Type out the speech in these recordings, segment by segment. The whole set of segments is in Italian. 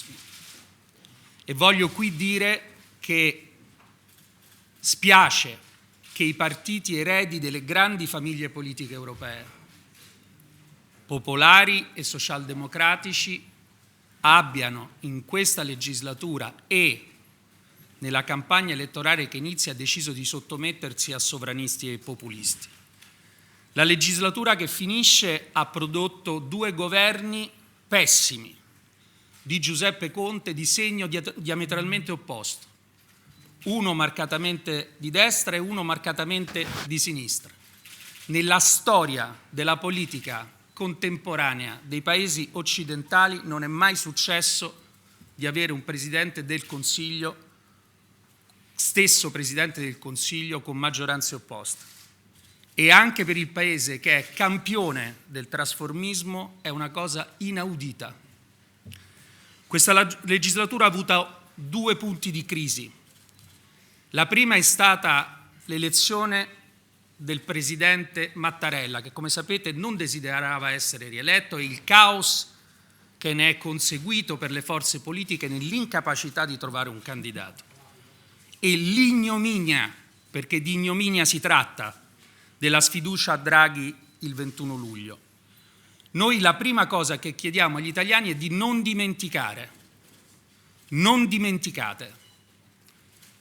populismo. E voglio qui dire che spiace che i partiti eredi delle grandi famiglie politiche europee, popolari e socialdemocratici, abbiano in questa legislatura e nella campagna elettorale che inizia deciso di sottomettersi a sovranisti e populisti. La legislatura che finisce ha prodotto 2 governi pessimi di Giuseppe Conte di segno diametralmente opposto, uno marcatamente di destra e uno marcatamente di sinistra. Nella storia della politica contemporanea dei paesi occidentali non è mai successo di avere un Presidente del Consiglio, stesso Presidente del Consiglio, con maggioranze opposte. E anche per il Paese che è campione del trasformismo è una cosa inaudita. Questa legislatura ha avuto 2 punti di crisi. La prima è stata l'elezione del Presidente Mattarella, che come sapete non desiderava essere rieletto, e il caos che ne è conseguito per le forze politiche nell'incapacità di trovare un candidato. E l'ignominia, perché di ignominia si tratta, della sfiducia a Draghi il 21 luglio. Noi la prima cosa che chiediamo agli italiani è di non dimenticare. Non dimenticate.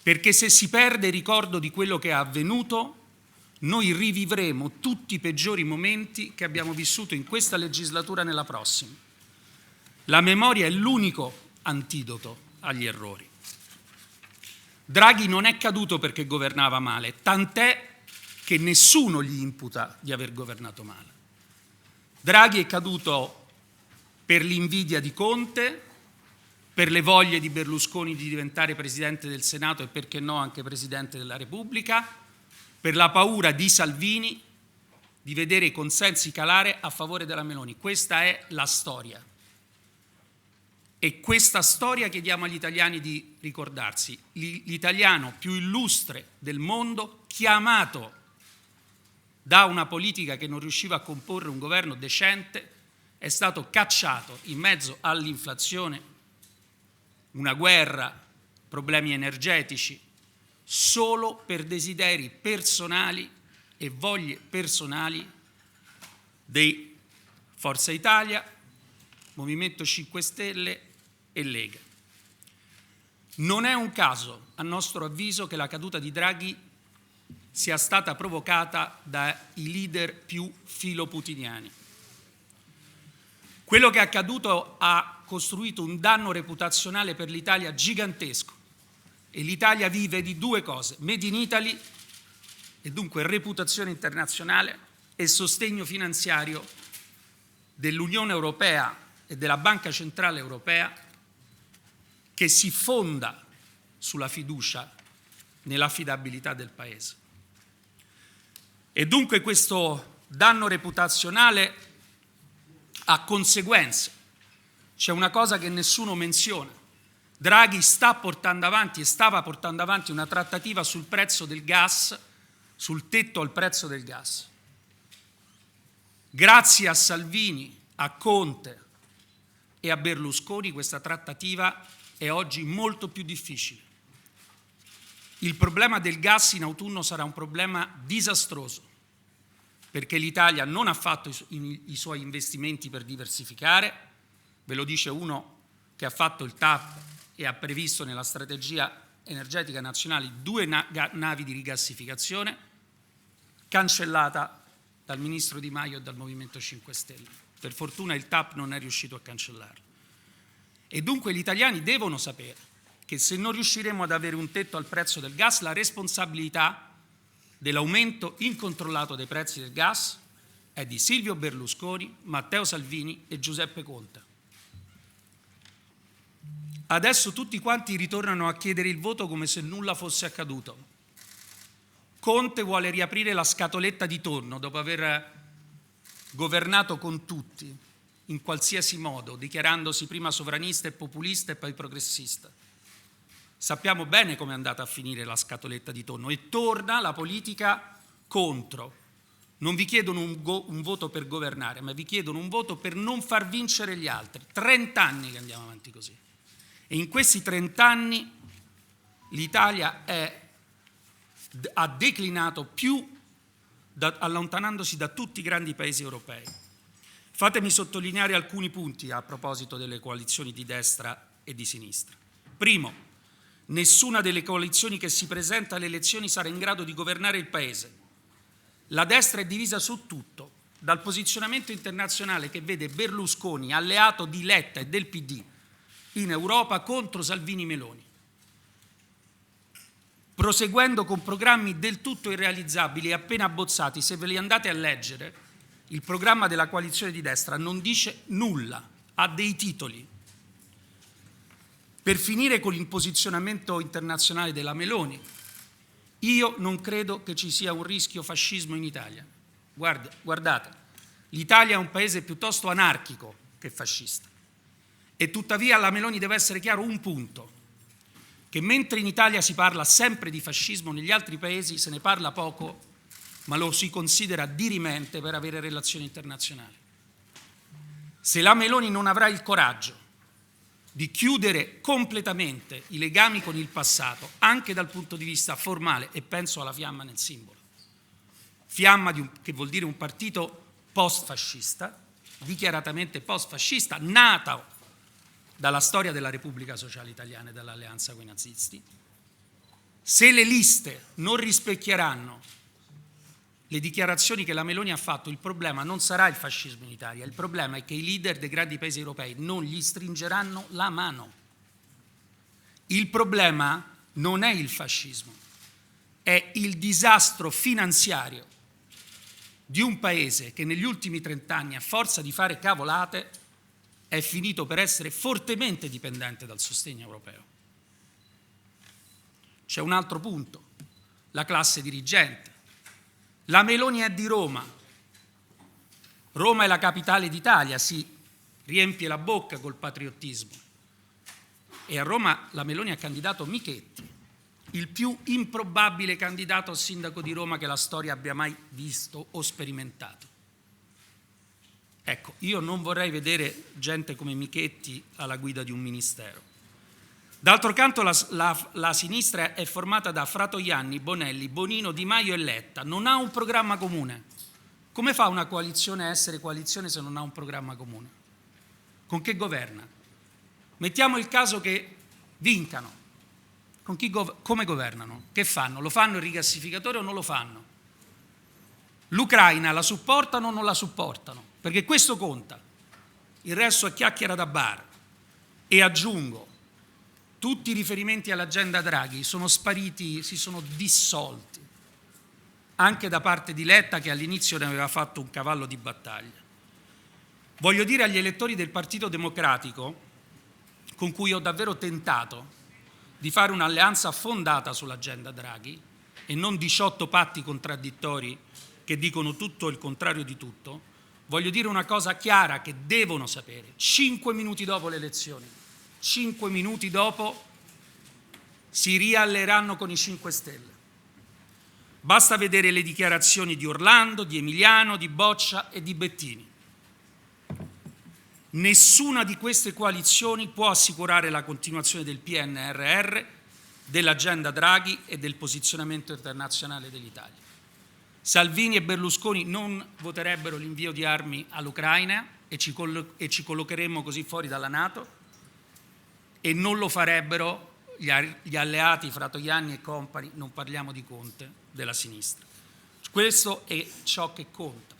Perché se si perde il ricordo di quello che è avvenuto, noi rivivremo tutti i peggiori momenti che abbiamo vissuto in questa legislatura e nella prossima. La memoria è l'unico antidoto agli errori. Draghi non è caduto perché governava male, tant'è che nessuno gli imputa di aver governato male. Draghi è caduto per l'invidia di Conte, per le voglie di Berlusconi di diventare Presidente del Senato e perché no anche Presidente della Repubblica, per la paura di Salvini di vedere i consensi calare a favore della Meloni. Questa è la storia. E questa storia chiediamo agli italiani di ricordarsi. L'italiano più illustre del mondo, chiamato da una politica che non riusciva a comporre un governo decente, è stato cacciato in mezzo all'inflazione, una guerra, problemi energetici, solo per desideri personali e voglie personali dei Forza Italia, Movimento 5 Stelle e Lega. Non è un caso, a nostro avviso, che la caduta di Draghi sia stata provocata dai leader più filoputiniani. Quello che è accaduto ha costruito un danno reputazionale per l'Italia gigantesco e l'Italia vive di 2 cose: Made in Italy, e dunque reputazione internazionale, e sostegno finanziario dell'Unione Europea e della Banca Centrale Europea, che si fonda sulla fiducia nell'affidabilità del Paese. E dunque questo danno reputazionale ha conseguenze. C'è una cosa che nessuno menziona. Draghi sta portando avanti e stava portando avanti una trattativa sul prezzo del gas, sul tetto al prezzo del gas. Grazie a Salvini, a Conte e a Berlusconi questa trattativa è oggi molto più difficile. Il problema del gas in autunno sarà un problema disastroso, perché l'Italia non ha fatto i suoi investimenti per diversificare, ve lo dice uno che ha fatto il TAP e ha previsto nella strategia energetica nazionale 2 navi di rigassificazione, cancellata dal ministro Di Maio e dal Movimento 5 Stelle. Per fortuna il TAP non è riuscito a cancellarlo. E dunque gli italiani devono sapere che se non riusciremo ad avere un tetto al prezzo del gas, la responsabilità dell'aumento incontrollato dei prezzi del gas è di Silvio Berlusconi, Matteo Salvini e Giuseppe Conte. Adesso tutti quanti ritornano a chiedere il voto come se nulla fosse accaduto. Conte vuole riaprire la scatoletta di tonno dopo aver governato con tutti, in qualsiasi modo, dichiarandosi prima sovranista e populista e poi progressista. Sappiamo bene come è andata a finire la scatoletta di tonno e torna la politica contro. Non vi chiedono un voto per governare, ma vi chiedono un voto per non far vincere gli altri. 30 anni che andiamo avanti così. E in questi 30 anni l'Italia ha declinato più allontanandosi da tutti i grandi paesi europei. Fatemi sottolineare alcuni punti a proposito delle coalizioni di destra e di sinistra. Primo, nessuna delle coalizioni che si presenta alle elezioni sarà in grado di governare il Paese. La destra è divisa su tutto, dal posizionamento internazionale che vede Berlusconi alleato di Letta e del PD in Europa contro Salvini-Meloni, proseguendo con programmi del tutto irrealizzabili e appena abbozzati. Se ve li andate a leggere, il programma della coalizione di destra non dice nulla, ha dei titoli. Per finire con il posizionamento internazionale della Meloni, io non credo che ci sia un rischio fascismo in Italia. Guardate, l'Italia è un paese piuttosto anarchico che fascista. E tuttavia alla Meloni deve essere chiaro un punto, che mentre in Italia si parla sempre di fascismo, negli altri paesi se ne parla poco, ma lo si considera dirimente per avere relazioni internazionali. Se la Meloni non avrà il coraggio di chiudere completamente i legami con il passato, anche dal punto di vista formale, e penso alla fiamma nel simbolo, fiamma che vuol dire un partito post-fascista, dichiaratamente post-fascista, nato dalla storia della Repubblica Sociale Italiana e dall'alleanza con i nazisti, se le liste non rispecchieranno le dichiarazioni che la Meloni ha fatto, il problema non sarà il fascismo in Italia, il problema è che i leader dei grandi paesi europei non gli stringeranno la mano. Il problema non è il fascismo, è il disastro finanziario di un paese che negli ultimi 30 anni, a forza di fare cavolate, è finito per essere fortemente dipendente dal sostegno europeo. C'è un altro punto, la classe dirigente. La Meloni è di Roma. Roma è la capitale d'Italia, si riempie la bocca col patriottismo. E a Roma la Meloni ha candidato Michetti, il più improbabile candidato a sindaco di Roma che la storia abbia mai visto o sperimentato. Ecco, io non vorrei vedere gente come Michetti alla guida di un ministero. D'altro canto la sinistra è formata da Fratoianni, Bonelli, Bonino, Di Maio e Letta, non ha un programma comune. Come fa una coalizione a essere coalizione se non ha un programma comune? Con che governa? Mettiamo il caso che vincano. Come governano? Che fanno? Lo fanno il rigassificatore o non lo fanno? L'Ucraina la supportano o non la supportano? Perché questo conta. Il resto è chiacchiera da bar. E aggiungo, tutti i riferimenti all'agenda Draghi sono spariti, si sono dissolti, anche da parte di Letta che all'inizio ne aveva fatto un cavallo di battaglia. Voglio dire agli elettori del Partito Democratico, con cui ho davvero tentato di fare un'alleanza fondata sull'agenda Draghi e non 18 patti contraddittori che dicono tutto il contrario di tutto, voglio dire una cosa chiara che devono sapere. 5 minuti dopo le elezioni, 5 minuti dopo si rialleranno con i 5 Stelle. Basta vedere le dichiarazioni di Orlando, di Emiliano, di Boccia e di Bettini. Nessuna di queste coalizioni può assicurare la continuazione del PNRR, dell'agenda Draghi e del posizionamento internazionale dell'Italia. Salvini e Berlusconi non voterebbero l'invio di armi all'Ucraina e ci collocheremmo così fuori dalla NATO, e non lo farebbero gli alleati Fratoianni e compagni, non parliamo di Conte, della sinistra. Questo è ciò che conta.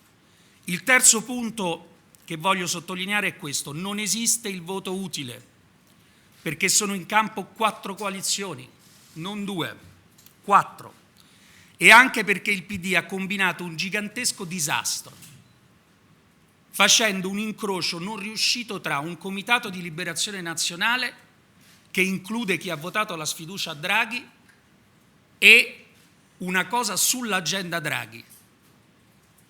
Il terzo punto che voglio sottolineare è questo: non esiste il voto utile, perché sono in campo 4 coalizioni, non 2, 4. E anche perché il PD ha combinato un gigantesco disastro, facendo un incrocio non riuscito tra un comitato di liberazione nazionale che include chi ha votato la sfiducia a Draghi e una cosa sull'agenda Draghi.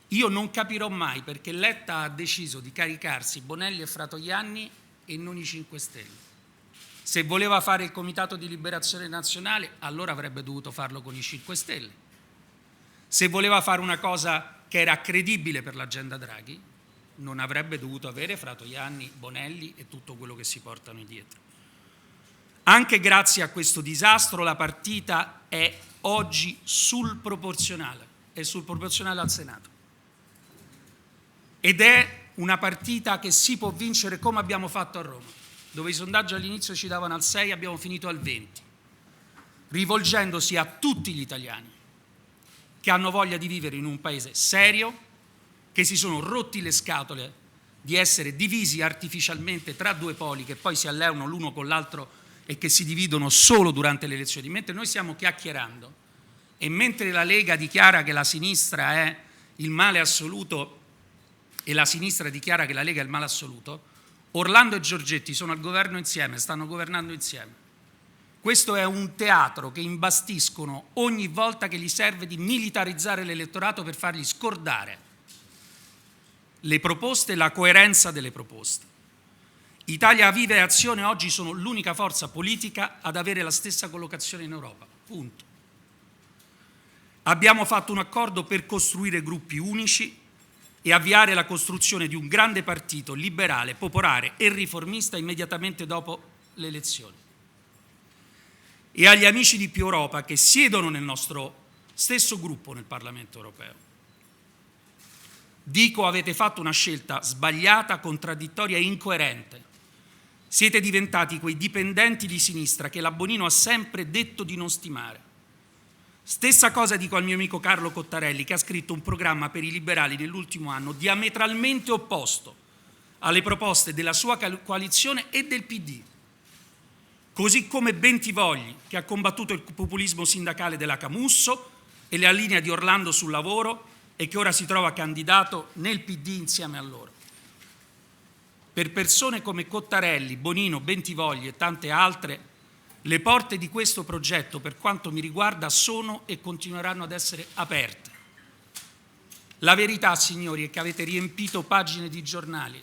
Io non capirò mai perché Letta ha deciso di caricarsi Bonelli e Fratoianni e non i 5 Stelle. Se voleva fare il comitato di liberazione nazionale, allora avrebbe dovuto farlo con i 5 Stelle. Se voleva fare una cosa che era credibile per l'agenda Draghi, non avrebbe dovuto avere Fratoianni, Bonelli e tutto quello che si portano dietro. Anche grazie a questo disastro la partita è oggi sul proporzionale, è sul proporzionale al Senato. Ed è una partita che si può vincere come abbiamo fatto a Roma, dove i sondaggi all'inizio ci davano al 6, abbiamo finito al 20, rivolgendosi a tutti gli italiani che hanno voglia di vivere in un paese serio, che si sono rotti le scatole di essere divisi artificialmente tra due poli che poi si alleano l'uno con l'altro e che si dividono solo durante le elezioni, mentre noi stiamo chiacchierando e mentre la Lega dichiara che la sinistra è il male assoluto e la sinistra dichiara che la Lega è il male assoluto, Orlando e Giorgetti sono al governo insieme, stanno governando insieme. Questo è un teatro che imbastiscono ogni volta che gli serve di militarizzare l'elettorato per fargli scordare le proposte e la coerenza delle proposte. Italia Viva e Azione oggi sono l'unica forza politica ad avere la stessa collocazione in Europa, punto. Abbiamo fatto un accordo per costruire gruppi unici e avviare la costruzione di un grande partito liberale, popolare e riformista immediatamente dopo le elezioni. E agli amici di Più Europa che siedono nel nostro stesso gruppo nel Parlamento europeo, dico: avete fatto una scelta sbagliata, contraddittoria e incoerente. Siete diventati quei dipendenti di sinistra che la Bonino ha sempre detto di non stimare. Stessa cosa dico al mio amico Carlo Cottarelli, che ha scritto un programma per i liberali nell'ultimo anno diametralmente opposto alle proposte della sua coalizione e del PD. Così come Bentivogli, che ha combattuto il populismo sindacale della Camusso e la linea di Orlando sul lavoro e che ora si trova candidato nel PD insieme a loro. Per persone come Cottarelli, Bonino, Bentivogli e tante altre, le porte di questo progetto, per quanto mi riguarda, sono e continueranno ad essere aperte. La verità, signori, è che avete riempito pagine di giornali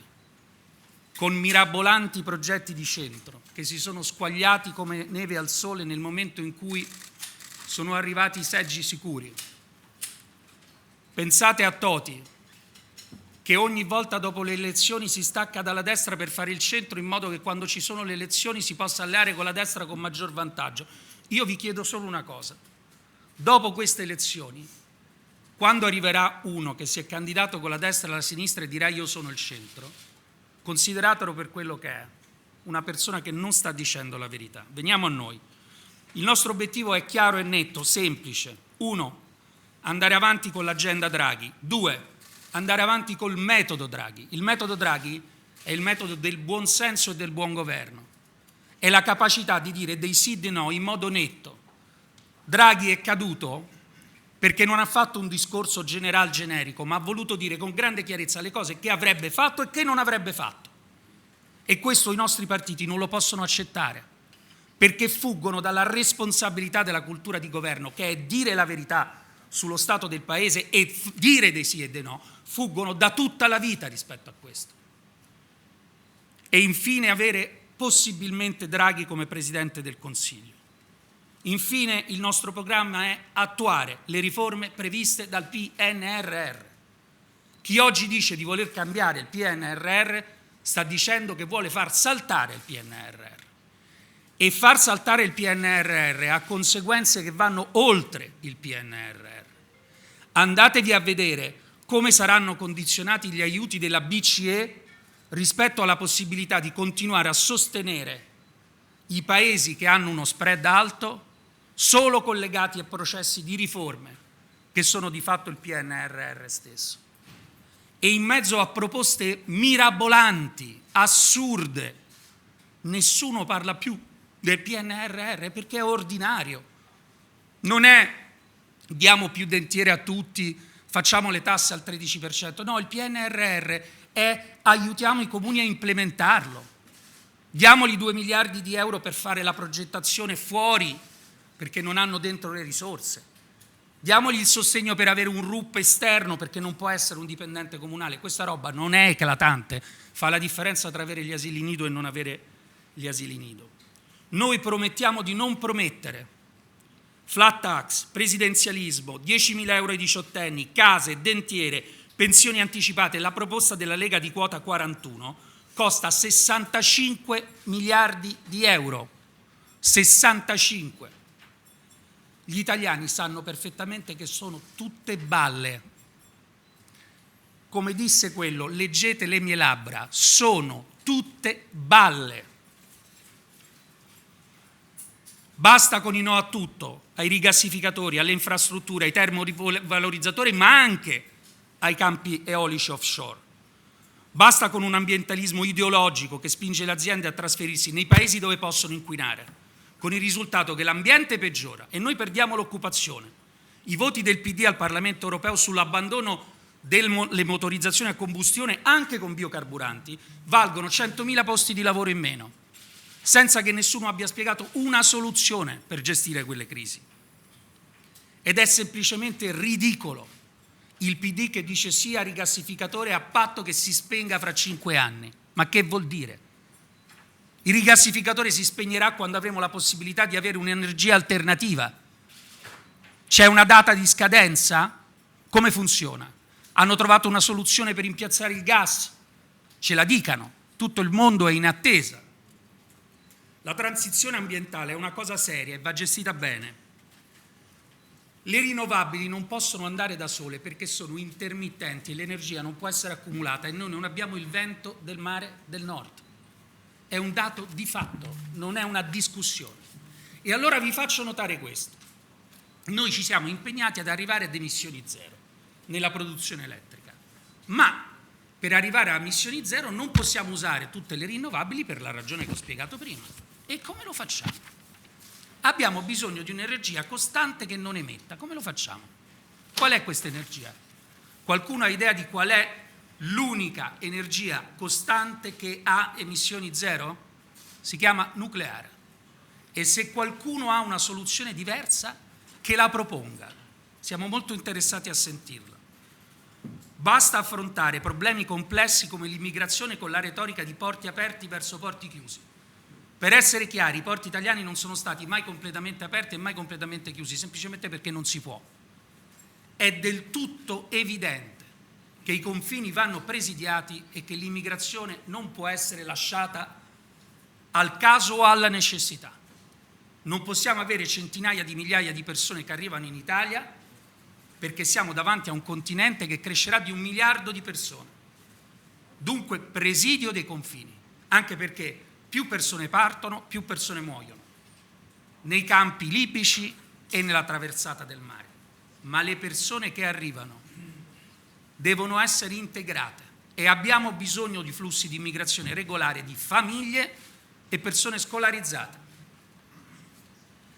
con mirabolanti progetti di centro che si sono squagliati come neve al sole nel momento in cui sono arrivati i seggi sicuri. Pensate a Toti, che ogni volta dopo le elezioni si stacca dalla destra per fare il centro in modo che quando ci sono le elezioni si possa alleare con la destra con maggior vantaggio. Io vi chiedo solo una cosa: dopo queste elezioni, quando arriverà uno che si è candidato con la destra e la sinistra e dirà io sono il centro, consideratelo per quello che è, una persona che non sta dicendo la verità. Veniamo a noi. Il nostro obiettivo è chiaro e netto, semplice. 1. Andare avanti con l'agenda Draghi. 2. Andare avanti col metodo Draghi. Il metodo Draghi è il metodo del buon senso e del buon governo. È la capacità di dire dei sì e dei no in modo netto. Draghi è caduto perché non ha fatto un discorso generico, ma ha voluto dire con grande chiarezza le cose che avrebbe fatto e che non avrebbe fatto. E questo i nostri partiti non lo possono accettare, perché fuggono dalla responsabilità della cultura di governo, che è dire la verità sullo stato del Paese e dire dei sì e dei no, fuggono da tutta la vita rispetto a questo. E infine avere possibilmente Draghi come Presidente del Consiglio. Infine il nostro programma è attuare le riforme previste dal PNRR. Chi oggi dice di voler cambiare il PNRR sta dicendo che vuole far saltare il PNRR. E far saltare il PNRR ha conseguenze che vanno oltre il PNRR. Andatevi a vedere come saranno condizionati gli aiuti della BCE rispetto alla possibilità di continuare a sostenere i paesi che hanno uno spread alto solo collegati a processi di riforme che sono di fatto il PNRR stesso. E in mezzo a proposte mirabolanti, assurde, nessuno parla più del PNRR perché è ordinario. Non è diamo più dentiere a tutti, facciamo le tasse al 13%. No, il PNRR è aiutiamo i comuni a implementarlo. Diamogli 2 miliardi di euro per fare la progettazione fuori, perché non hanno dentro le risorse. Diamogli il sostegno per avere un RUP esterno, perché non può essere un dipendente comunale. Questa roba non è eclatante, fa la differenza tra avere gli asili nido e non avere gli asili nido. Noi promettiamo di non promettere flat tax, presidenzialismo, 10.000 euro ai diciottenni, case, dentiere, pensioni anticipate. La proposta della Lega di quota 41 costa 65 miliardi di euro. 65. Gli italiani sanno perfettamente che sono tutte balle. Come disse quello, leggete le mie labbra, sono tutte balle. Basta con i no a tutto, ai rigassificatori, alle infrastrutture, ai termovalorizzatori, ma anche ai campi eolici offshore. Basta con un ambientalismo ideologico che spinge le aziende a trasferirsi nei paesi dove possono inquinare, con il risultato che l'ambiente peggiora e noi perdiamo l'occupazione. I voti del PD al Parlamento europeo sull'abbandono delle motorizzazioni a combustione anche con biocarburanti valgono 100.000 posti di lavoro in meno, senza che nessuno abbia spiegato una soluzione per gestire quelle crisi. Ed è semplicemente ridicolo il PD che dice sì a rigassificatore a patto che si spenga fra 5 anni. Ma che vuol dire? Il rigassificatore si spegnerà quando avremo la possibilità di avere un'energia alternativa. C'è una data di scadenza? Come funziona? Hanno trovato una soluzione per impiazzare il gas? Ce la dicano, tutto il mondo è in attesa. La transizione ambientale è una cosa seria e va gestita bene. Le rinnovabili non possono andare da sole perché sono intermittenti e l'energia non può essere accumulata e noi non abbiamo il vento del mare del nord. È un dato di fatto, non è una discussione. E allora vi faccio notare questo. Noi ci siamo impegnati ad arrivare ad emissioni zero nella produzione elettrica, ma per arrivare a emissioni zero non possiamo usare tutte le rinnovabili per la ragione che ho spiegato prima. E come lo facciamo? Abbiamo bisogno di un'energia costante che non emetta. Come lo facciamo? Qual è questa energia? Qualcuno ha idea di qual è l'unica energia costante che ha emissioni zero? Si chiama nucleare. E se qualcuno ha una soluzione diversa, che la proponga. Siamo molto interessati a sentirla. Basta affrontare problemi complessi come l'immigrazione con la retorica di porti aperti verso porti chiusi. Per essere chiari, i porti italiani non sono stati mai completamente aperti e mai completamente chiusi, semplicemente perché non si può. È del tutto evidente che i confini vanno presidiati e che l'immigrazione non può essere lasciata al caso o alla necessità. Non possiamo avere centinaia di migliaia di persone che arrivano in Italia perché siamo davanti a un continente che crescerà di 1 miliardo di persone. Dunque presidio dei confini, anche perché più persone partono, più persone muoiono, nei campi libici e nella traversata del mare. Ma le persone che arrivano devono essere integrate e abbiamo bisogno di flussi di immigrazione regolare di famiglie e persone scolarizzate.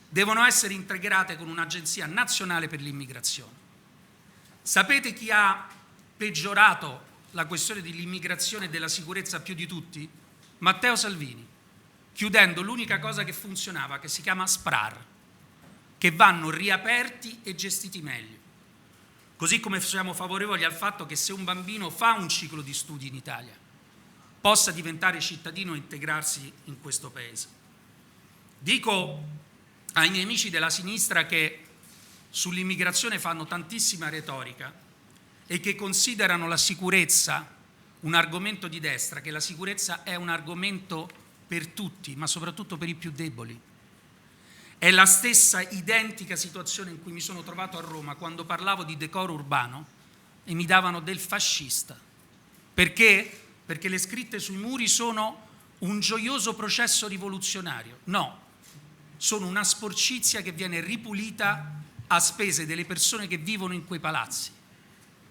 Devono essere integrate con un'agenzia nazionale per l'immigrazione. Sapete chi ha peggiorato la questione dell'immigrazione e della sicurezza più di tutti? Matteo Salvini, chiudendo l'unica cosa che funzionava, che si chiama SPRAR, che vanno riaperti e gestiti meglio. Così come siamo favorevoli al fatto che se un bambino fa un ciclo di studi in Italia, possa diventare cittadino e integrarsi in questo Paese. Dico ai miei amici della sinistra che sull'immigrazione fanno tantissima retorica e che considerano la sicurezza un argomento di destra, che la sicurezza è un argomento per tutti, ma soprattutto per i più deboli. È la stessa identica situazione in cui mi sono trovato a Roma quando parlavo di decoro urbano e mi davano del fascista. Perché? Perché le scritte sui muri sono un gioioso processo rivoluzionario. No, sono una sporcizia che viene ripulita a spese delle persone che vivono in quei palazzi.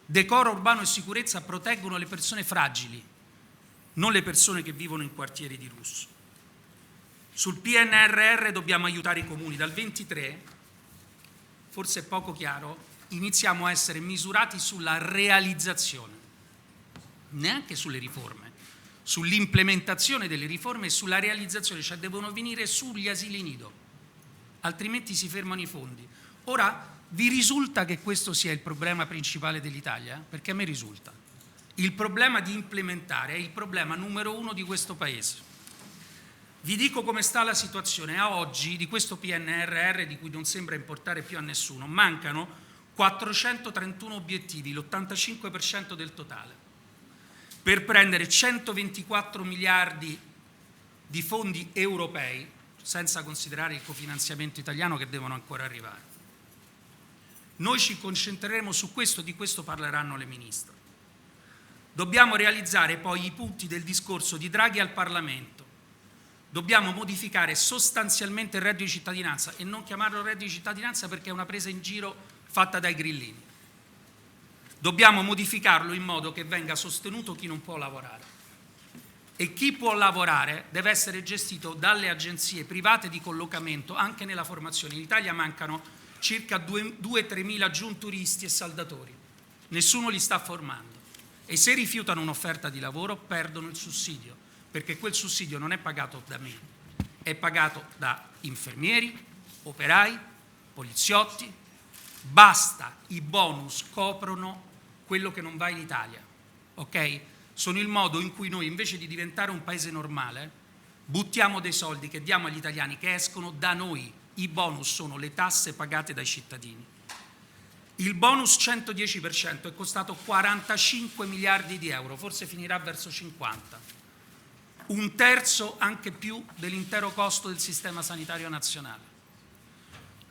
Decoro urbano e sicurezza proteggono le persone fragili, non le persone che vivono in quartieri di lusso. Sul PNRR dobbiamo aiutare i comuni. Dal 23, forse è poco chiaro, iniziamo a essere misurati sulla realizzazione, neanche sulle riforme, sull'implementazione delle riforme e sulla realizzazione, cioè devono venire sugli asili nido, altrimenti si fermano i fondi. Ora, vi risulta che questo sia il problema principale dell'Italia? Perché a me risulta. Il problema di implementare è il problema numero 1 di questo Paese. Vi dico come sta la situazione. A oggi, di questo PNRR, di cui non sembra importare più a nessuno, mancano 431 obiettivi, l'85% del totale, per prendere 124 miliardi di fondi europei, senza considerare il cofinanziamento italiano che devono ancora arrivare. Noi ci concentreremo su questo, di questo parleranno le ministre. Dobbiamo realizzare poi i punti del discorso di Draghi al Parlamento. Dobbiamo modificare sostanzialmente il reddito di cittadinanza e non chiamarlo reddito di cittadinanza perché è una presa in giro fatta dai grillini. Dobbiamo modificarlo in modo che venga sostenuto chi non può lavorare. E chi può lavorare deve essere gestito dalle agenzie private di collocamento anche nella formazione. In Italia mancano circa 2-3 mila giunturisti e saldatori. Nessuno li sta formando. E se rifiutano un'offerta di lavoro perdono il sussidio, perché quel sussidio non è pagato da me, è pagato da infermieri, operai, poliziotti. Basta, i bonus coprono quello che non va in Italia, ok? Sono il modo in cui noi, invece di diventare un paese normale, buttiamo dei soldi che diamo agli italiani che escono da noi. I bonus sono le tasse pagate dai cittadini. Il bonus 110% è costato 45 miliardi di euro, forse finirà verso 50. Un terzo, anche più, dell'intero costo del sistema sanitario nazionale.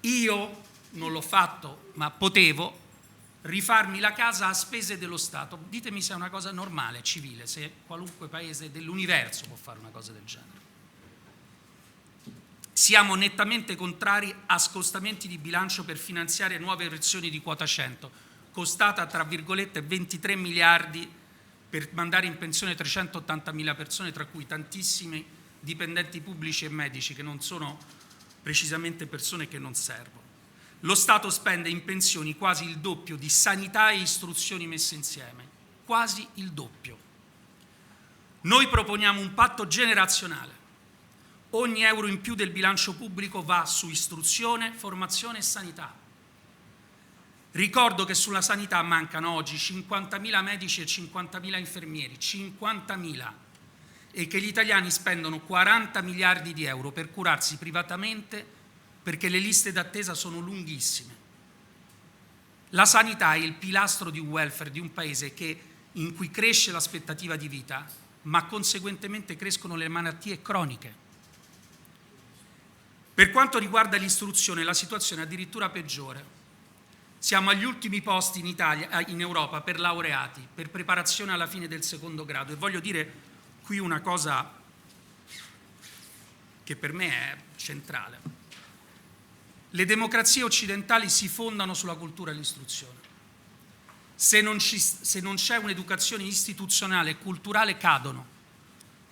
Io non l'ho fatto, ma potevo rifarmi la casa a spese dello Stato. Ditemi se è una cosa normale, civile, se qualunque paese dell'universo può fare una cosa del genere. Siamo nettamente contrari a scostamenti di bilancio per finanziare nuove elezioni di quota 100, costata tra virgolette 23 miliardi per mandare in pensione 380.000 persone, tra cui tantissimi dipendenti pubblici e medici che non sono precisamente persone che non servono. Lo Stato spende in pensioni quasi il doppio di sanità e istruzioni messe insieme, quasi il doppio. Noi proponiamo un patto generazionale. Ogni euro in più del bilancio pubblico va su istruzione, formazione e sanità. Ricordo che sulla sanità mancano oggi 50.000 medici e 50.000 infermieri, 50.000, e che gli italiani spendono 40 miliardi di euro per curarsi privatamente perché le liste d'attesa sono lunghissime. La sanità è il pilastro di un welfare di un paese in cui cresce l'aspettativa di vita, ma conseguentemente crescono le malattie croniche. Per quanto riguarda l'istruzione, la situazione è addirittura peggiore. Siamo agli ultimi posti in Italia, in Europa, per laureati, per preparazione alla fine del secondo grado. E voglio dire qui una cosa che per me è centrale. Le democrazie occidentali si fondano sulla cultura dell'istruzione. Se non c'è un'educazione istituzionale e culturale cadono,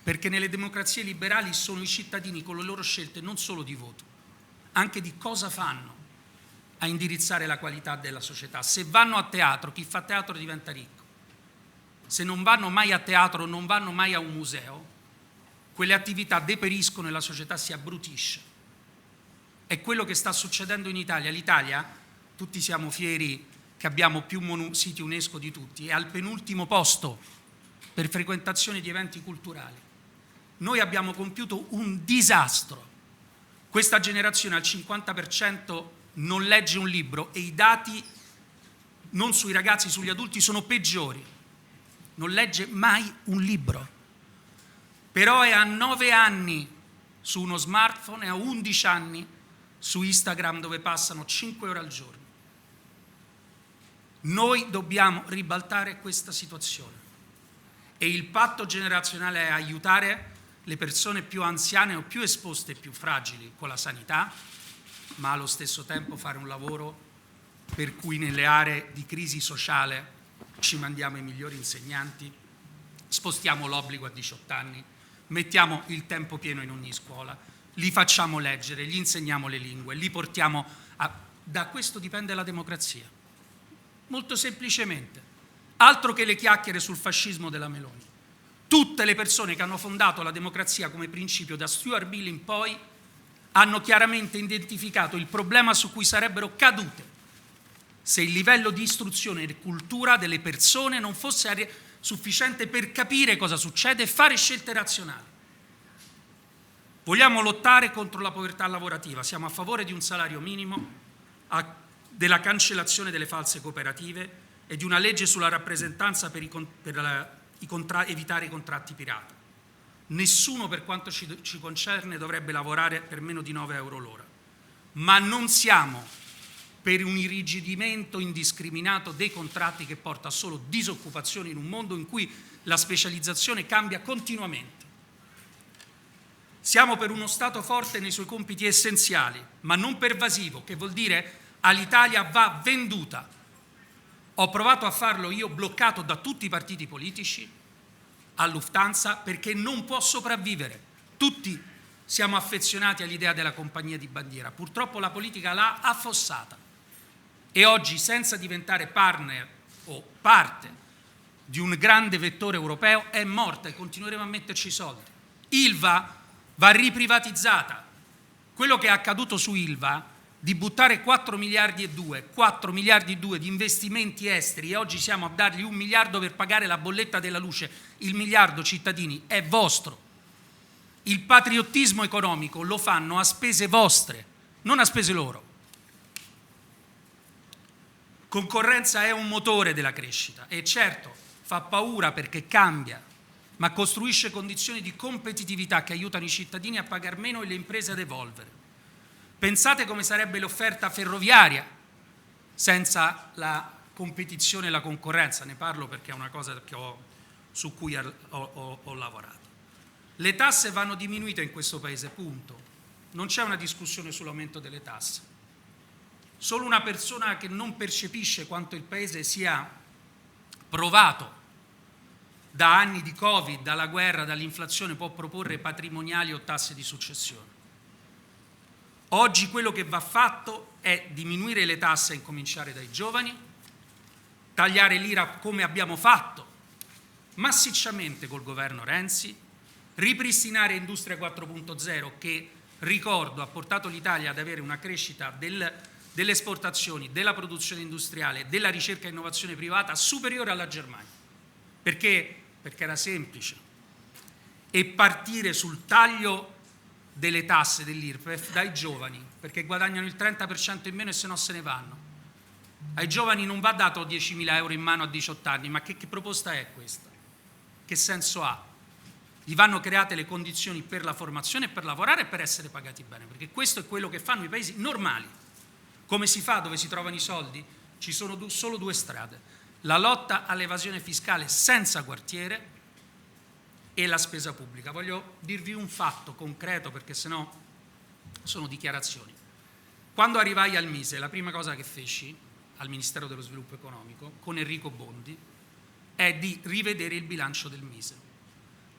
perché nelle democrazie liberali sono i cittadini con le loro scelte non solo di voto, anche di cosa fanno a indirizzare la qualità della società. Se vanno a teatro, chi fa teatro diventa ricco. Se non vanno mai a teatro, non vanno mai a un museo, quelle attività deperiscono e la società si abbrutisce. È quello che sta succedendo in Italia. L'Italia, tutti siamo fieri che abbiamo più siti UNESCO di tutti, è al penultimo posto per frequentazione di eventi culturali. Noi abbiamo compiuto un disastro. Questa generazione al 50% non legge un libro e i dati non sui ragazzi, sugli adulti sono peggiori. Non legge mai un libro. Però è a 9 anni su uno smartphone e a 11 anni su Instagram dove passano 5 ore al giorno. Noi dobbiamo ribaltare questa situazione e il patto generazionale è aiutare le persone più anziane o più esposte e più fragili con la sanità, ma allo stesso tempo fare un lavoro per cui nelle aree di crisi sociale ci mandiamo i migliori insegnanti, spostiamo l'obbligo a 18 anni, mettiamo il tempo pieno in ogni scuola, li facciamo leggere, gli insegniamo le lingue, li portiamo a... Da questo dipende la democrazia. Molto semplicemente. Altro che le chiacchiere sul fascismo della Meloni. Tutte le persone che hanno fondato la democrazia come principio da Stuart Mill in poi hanno chiaramente identificato il problema su cui sarebbero cadute se il livello di istruzione e cultura delle persone non fosse sufficiente per capire cosa succede e fare scelte razionali. Vogliamo lottare contro la povertà lavorativa, siamo a favore di un salario minimo, della cancellazione delle false cooperative e di una legge sulla rappresentanza per evitare i contratti pirata. Nessuno, per quanto ci concerne, dovrebbe lavorare per meno di 9 euro l'ora. Ma non siamo per un irrigidimento indiscriminato dei contratti che porta solo disoccupazione in un mondo in cui la specializzazione cambia continuamente. Siamo per uno Stato forte nei suoi compiti essenziali, ma non pervasivo, che vuol dire all'Italia va venduta. Ho provato a farlo io, bloccato da tutti i partiti politici, a Lufthansa, perché non può sopravvivere. Tutti siamo affezionati all'idea della compagnia di bandiera. Purtroppo la politica l'ha affossata e oggi, senza diventare partner o parte di un grande vettore europeo, è morta e continueremo a metterci i soldi. Ilva va riprivatizzata. Quello che è accaduto su Ilva, di buttare 4 miliardi e 2 di investimenti esteri, e oggi siamo a dargli 1 miliardo per pagare la bolletta della luce, il miliardo, cittadini, è vostro. Il patriottismo economico lo fanno a spese vostre, non a spese loro. Concorrenza è un motore della crescita e certo fa paura perché cambia, ma costruisce condizioni di competitività che aiutano i cittadini a pagare meno e le imprese ad evolvere. Pensate come sarebbe l'offerta ferroviaria senza la competizione e la concorrenza. Ne parlo perché è una cosa su cui ho lavorato. Le tasse vanno diminuite in questo Paese, punto. Non c'è una discussione sull'aumento delle tasse. Solo una persona che non percepisce quanto il Paese sia provato da anni di Covid, dalla guerra, dall'inflazione, può proporre patrimoniali o tasse di successione. Oggi quello che va fatto è diminuire le tasse, a incominciare dai giovani, tagliare l'IRAP come abbiamo fatto massicciamente col governo Renzi, ripristinare Industria 4.0 che, ricordo, ha portato l'Italia ad avere una crescita delle esportazioni, della produzione industriale, della ricerca e innovazione privata superiore alla Germania. Perché? Perché era semplice. E partire sul taglio delle tasse dell'IRPEF dai giovani, perché guadagnano il 30% in meno e se no se ne vanno. Ai giovani non va dato 10.000 euro in mano a 18 anni, ma che proposta è questa? Che senso ha? Gli vanno create le condizioni per la formazione, per lavorare e per essere pagati bene, perché questo è quello che fanno i paesi normali. Come si fa? Dove si trovano i soldi? Ci sono solo 2 strade: la lotta all'evasione fiscale senza quartiere e la spesa pubblica. Voglio dirvi un fatto concreto, perché sennò sono dichiarazioni. Quando arrivai al Mise, la prima cosa che feci al Ministero dello Sviluppo Economico con Enrico Bondi è di rivedere il bilancio del Mise.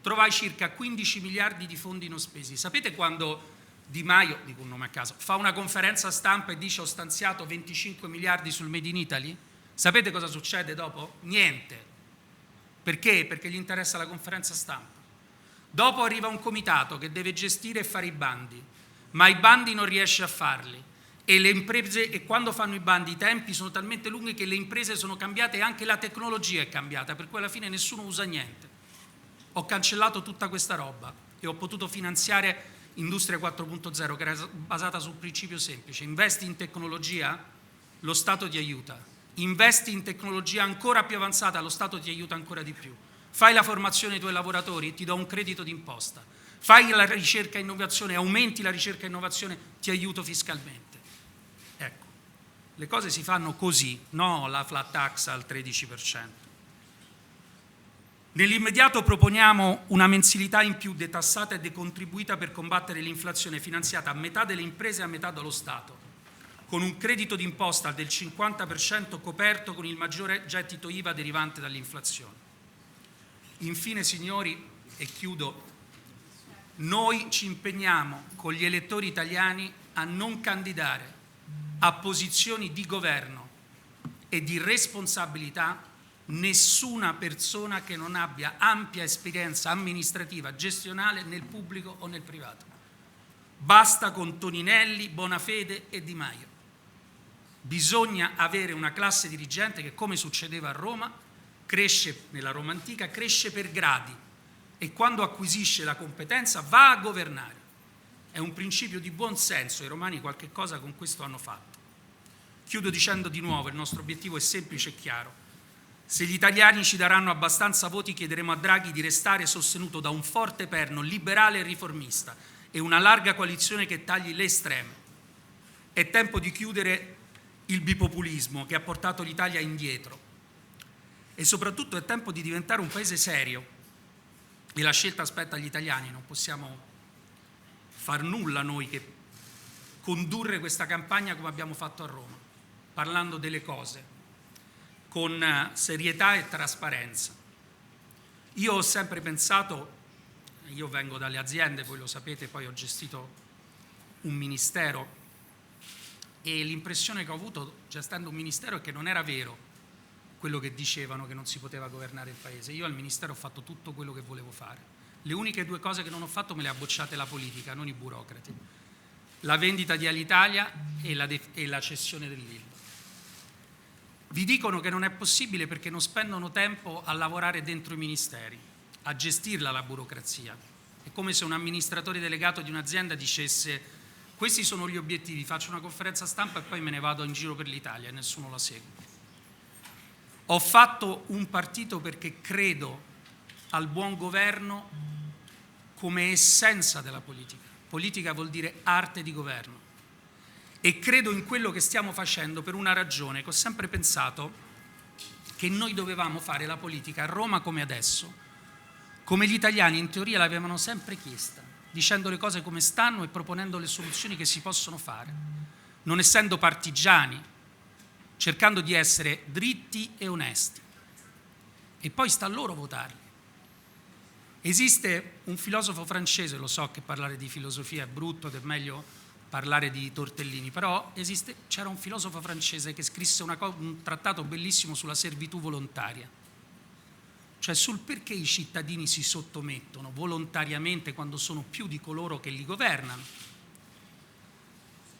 Trovai circa 15 miliardi di fondi non spesi. Sapete quando Di Maio, dico un nome a caso, fa una conferenza stampa e dice ho stanziato 25 miliardi sul Made in Italy? Sapete cosa succede dopo? Niente. Perché? Perché gli interessa la conferenza stampa. Dopo arriva un comitato che deve gestire e fare i bandi, ma i bandi non riesce a farli. E le imprese, e quando fanno i bandi i tempi sono talmente lunghi che le imprese sono cambiate e anche la tecnologia è cambiata, per cui alla fine nessuno usa niente. Ho cancellato tutta questa roba e ho potuto finanziare Industria 4.0, che era basata sul principio semplice: investi in tecnologia, lo Stato ti aiuta; investi in tecnologia ancora più avanzata, lo Stato ti aiuta ancora di più; fai la formazione ai tuoi lavoratori, ti do un credito d'imposta; fai la ricerca e innovazione, aumenti la ricerca e innovazione, ti aiuto fiscalmente. Ecco, le cose si fanno così, no la flat tax al 13%. Nell'immediato proponiamo una mensilità in più detassata e decontribuita per combattere l'inflazione, finanziata a metà dalle imprese e a metà dallo Stato, con un credito d'imposta del 50% coperto con il maggiore gettito IVA derivante dall'inflazione. Infine, signori, e chiudo, noi ci impegniamo con gli elettori italiani a non candidare a posizioni di governo e di responsabilità nessuna persona che non abbia ampia esperienza amministrativa, gestionale, nel pubblico o nel privato. Basta con Toninelli, Bonafede e Di Maio. Bisogna avere una classe dirigente che, come succedeva a Roma, cresce nella Roma antica, cresce per gradi e quando acquisisce la competenza va a governare. È un principio di buon senso, i romani qualche cosa con questo hanno fatto. Chiudo dicendo di nuovo, il nostro obiettivo è semplice e chiaro: Se gli italiani ci daranno abbastanza voti, chiederemo a Draghi di restare sostenuto da un forte perno liberale e riformista e una larga coalizione che tagli le estreme. È tempo di chiudere il bipopulismo che ha portato l'Italia indietro e soprattutto è tempo di diventare un paese serio e la scelta spetta agli italiani. Non possiamo far nulla noi che condurre questa campagna come abbiamo fatto a Roma, parlando delle cose con serietà e trasparenza. Io ho sempre pensato, io vengo dalle aziende, voi lo sapete, poi ho gestito un ministero e l'impressione che ho avuto gestendo un ministero è che non era vero quello che dicevano, che non si poteva governare il Paese. Io al ministero ho fatto tutto quello che volevo fare. Le uniche due cose che non ho fatto me le ha bocciate la politica, non i burocrati. La vendita di Alitalia e la cessione dell'Ilva. Vi dicono che non è possibile perché non spendono tempo a lavorare dentro i ministeri, a gestirla la burocrazia. È come se un amministratore delegato di un'azienda dicesse: questi sono gli obiettivi, faccio una conferenza stampa e poi me ne vado in giro per l'Italia e nessuno la segue. Ho fatto un partito perché credo al buon governo come essenza della politica. Politica vuol dire arte di governo. E credo in quello che stiamo facendo per una ragione, che ho sempre pensato che noi dovevamo fare la politica a Roma come adesso, come gli italiani in teoria l'avevano sempre chiesta, dicendo le cose come stanno e proponendo le soluzioni che si possono fare, non essendo partigiani, cercando di essere dritti e onesti. E poi sta a loro votarli. Esiste un filosofo francese, lo so che parlare di filosofia è brutto ed è meglio parlare di tortellini, però c'era un filosofo francese che scrisse un trattato bellissimo sulla servitù volontaria, cioè sul perché i cittadini si sottomettono volontariamente quando sono più di coloro che li governano.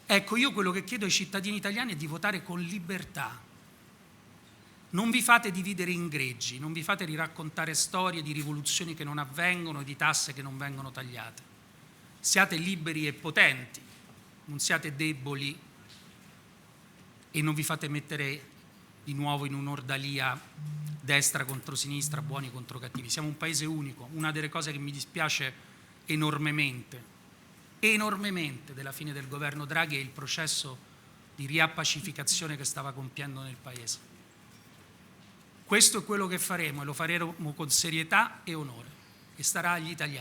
Ecco, io quello che chiedo ai cittadini italiani è di votare con libertà. Non vi fate dividere in greggi, non vi fate riraccontare storie di rivoluzioni che non avvengono e di tasse che non vengono tagliate. Siate liberi e potenti. Non siate deboli e non vi fate mettere di nuovo in un'ordalia destra contro sinistra, buoni contro cattivi. Siamo un paese unico. Una delle cose che mi dispiace enormemente della fine del governo Draghi è il processo di riappacificazione che stava compiendo nel paese. Questo è quello che faremo e lo faremo con serietà e onore e starà agli italiani.